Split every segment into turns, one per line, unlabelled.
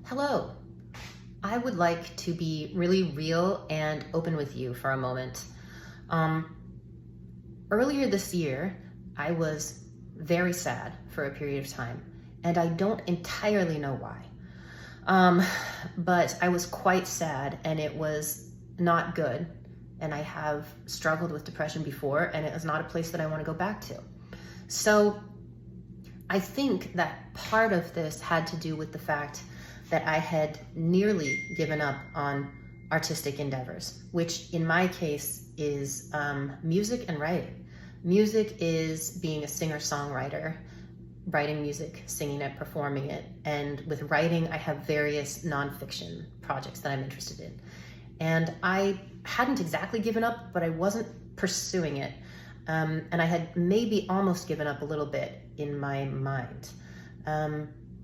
Hello. I would like to be really real and open with you for a moment. Um, Earlier this year, I was very sad for a period of time, and I don't entirely know why. Um, but I was quite sad, and it was not good. And I have struggled with depression before, and it is not a place that I want to go back to. So I think that part of this had to do with the fact that I had nearly given up on artistic endeavors, which in my case is music and writing. Music is being a singer-songwriter, writing music, singing it, performing it. And with writing, I have various nonfiction projects that I'm interested in. And I hadn't exactly given up, but I wasn't pursuing it. And I had maybe almost given up a little bit in my mind.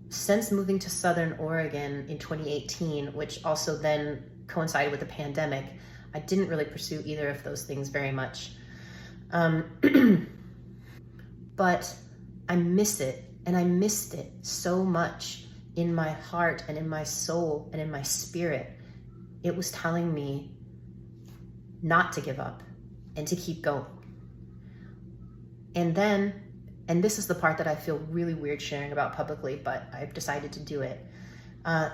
Since moving to Southern Oregon in 2018, which also then coincided with the pandemic, I didn't really pursue either of those things very much. But I miss it, and I missed it so much in my heart and in my soul and in my spirit. It was telling me not to give up and to keep going. And then, and this is the part that I feel really weird sharing about publicly, but I've decided to do it.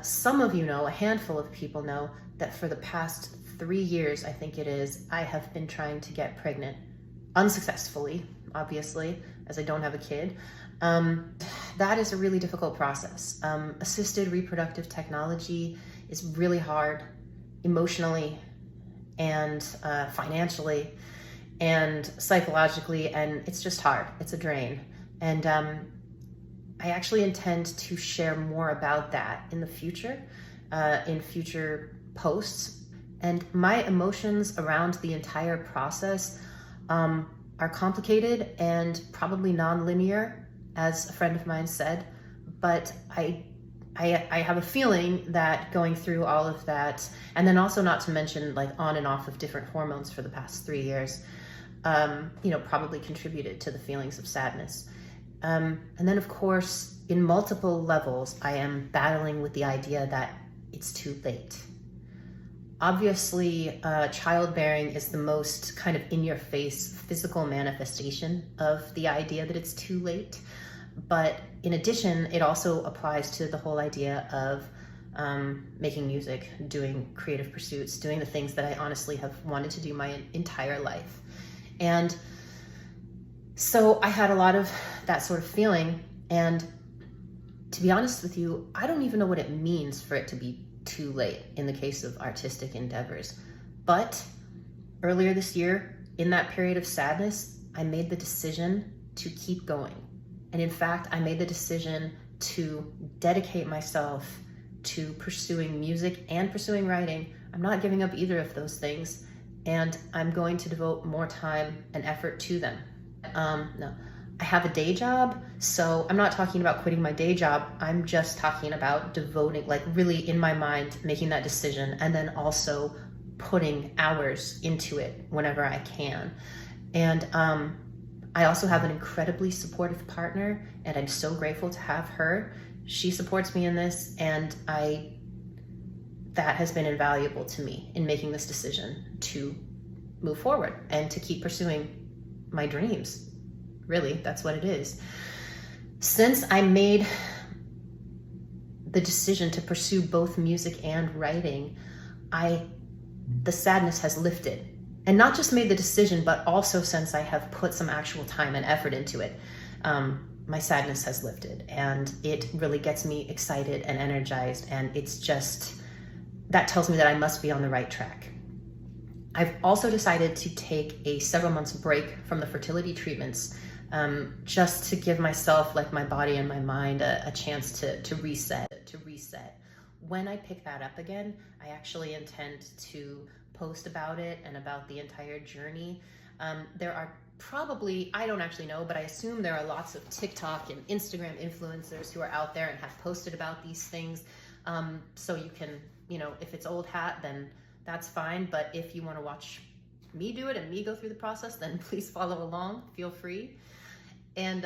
Some of you know, a handful of people know, that for the past 3 years, I think it is, I have been trying to get pregnant. Unsuccessfully, obviously, as I don't have a kid. That is a really difficult process. Assisted reproductive technology is really hard emotionally and financially and psychologically, and it's just hard. It's a drain. And I actually intend to share more about that in the future, in future posts. And my emotions around the entire process are complicated and probably non-linear, as a friend of mine said, but I have a feeling that going through all of that, and then also not to mention like on and off of different hormones for the past 3 years, probably contributed to the feelings of sadness. And then of course, in multiple levels, I am battling with the idea that it's too late. Obviously, childbearing is the most kind of in-your-face physical manifestation of the idea that it's too late. But in addition, it also applies to the whole idea of making music, doing creative pursuits, doing the things that I honestly have wanted to do my entire life. And so I had a lot of that sort of feeling. And to be honest with you, I don't even know what it means for it to be too late in the case of artistic endeavors. But earlier this year, in that period of sadness, I made the decision to keep going. And in fact, I made the decision to dedicate myself to pursuing music and pursuing writing. I'm not giving up either of those things, and I'm going to devote more time and effort to them. No, I have a day job, so I'm not talking about quitting my day job. I'm just talking about devoting, like really in my mind, making that decision, and then also putting hours into it whenever I can. And I also have an incredibly supportive partner, and I'm so grateful to have her. She supports me in this, and that has been invaluable to me in making this decision to move forward and to keep pursuing my dreams. Really, that's what it is. Since I made the decision to pursue both music and writing, the sadness has lifted. And not just made the decision, but also since I have put some actual time and effort into it, my sadness has lifted, and it really gets me excited and energized. And it's just, that tells me that I must be on the right track. I've also decided to take a several months break from the fertility treatments, just to give myself, like my body and my mind, a chance to reset. When I pick that up again, I actually intend to post about it and about the entire journey. There are probably, I don't actually know, but I assume there are lots of TikTok and Instagram influencers who are out there and have posted about these things. So you can, if it's old hat, then that's fine. But if you want to watch me do it and me go through the process, then please follow along, feel free. And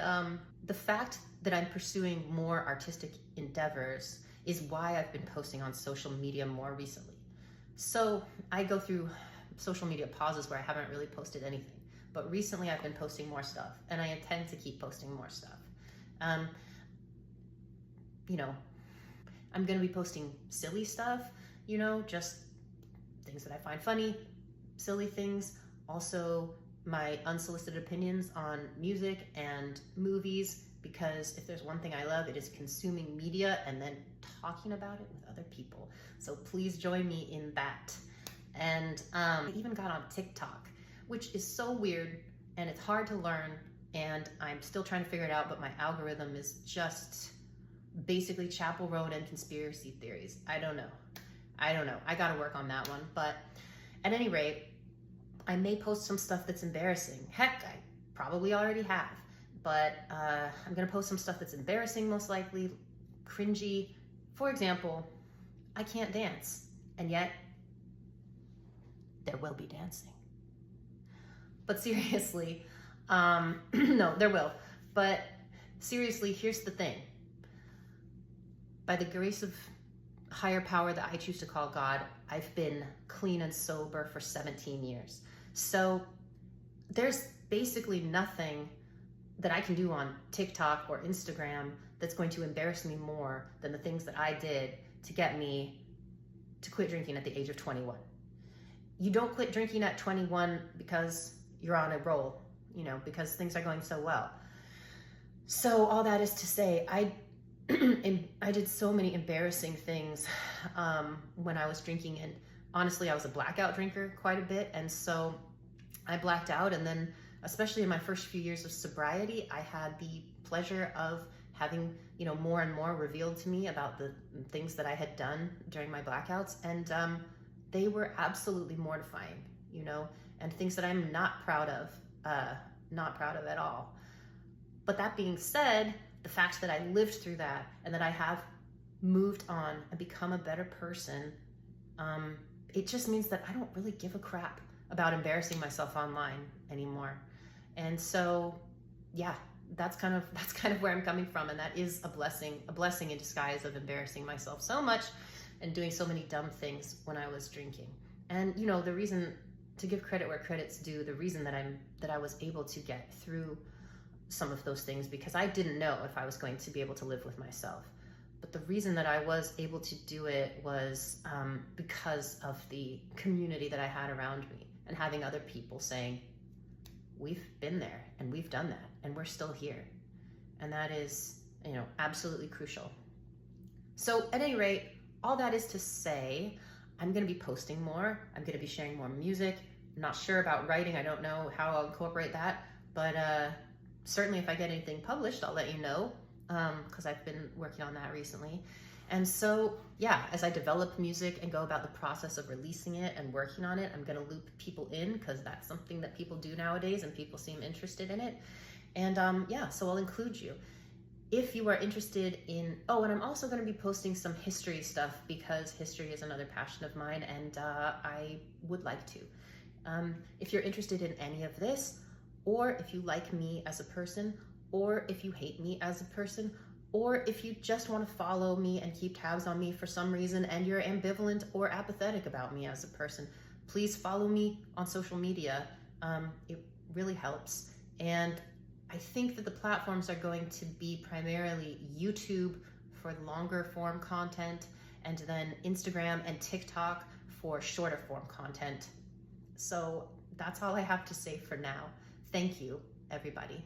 the fact that I'm pursuing more artistic endeavors is why I've been posting on social media more recently. So I go through social media pauses where I haven't really posted anything, but recently I've been posting more stuff, and I intend to keep posting more stuff. You know, I'm going to be posting silly stuff, you know, just things that I find funny, silly things. Also, my unsolicited opinions on music and movies, because if there's one thing I love, it is consuming media and then talking about it with other people. So please join me in that. And I even got on TikTok, which is so weird and it's hard to learn, and I'm still trying to figure it out, but my algorithm is just basically Chapel Roan and conspiracy theories. I don't know. I got to work on that one. But at any rate, I may post some stuff that's embarrassing. Heck, I probably already have. But I'm going to post some stuff that's embarrassing, most likely, cringy. For example, I can't dance, and yet there will be dancing. But seriously, no, there will. But seriously, here's the thing. By the grace of higher power that I choose to call God, I've been clean and sober for 17 years. So there's basically nothing that I can do on TikTok or Instagram that's going to embarrass me more than the things that I did to get me to quit drinking at the age of 21. You don't quit drinking at 21 because you're on a roll, you know, because things are going so well. So all that is to say, I did so many embarrassing things when I was drinking, and honestly, I was a blackout drinker quite a bit, and so I blacked out, and then especially in my first few years of sobriety, I had the pleasure of having, you know, more and more revealed to me about the things that I had done during my blackouts, and they were absolutely mortifying, you know, and things that I'm not proud of at all. But that being said, the fact that I lived through that and that I have moved on and become a better person, it just means that I don't really give a crap about embarrassing myself online anymore. And so, yeah, that's kind of where I'm coming from, and that is a blessing in disguise of embarrassing myself so much and doing so many dumb things when I was drinking. And you know, the reason, to give credit where credit's due, the reason that I was able to get through some of those things, because I didn't know if I was going to be able to live with myself. But the reason that I was able to do it was because of the community that I had around me, and having other people saying, we've been there and we've done that and we're still here. And that is, you know, absolutely crucial. So at any rate, all that is to say, I'm going to be posting more. I'm going to be sharing more music. I'm not sure about writing. I don't know how I'll incorporate that, but certainly if I get anything published, I'll let you know, because I've been working on that recently. And so, yeah, as I develop music and go about the process of releasing it and working on it, I'm going to loop people in, because that's something that people do nowadays and people seem interested in it. And yeah, so I'll include you. If you are interested in, oh, and I'm also going to be posting some history stuff, because history is another passion of mine, and I would like to. If you're interested in any of this, or if you like me as a person, or if you hate me as a person, or if you just want to follow me and keep tabs on me for some reason and you're ambivalent or apathetic about me as a person, please follow me on social media. It really helps. And I think that the platforms are going to be primarily YouTube for longer form content, and then Instagram and TikTok for shorter form content. So that's all I have to say for now. Thank you, everybody.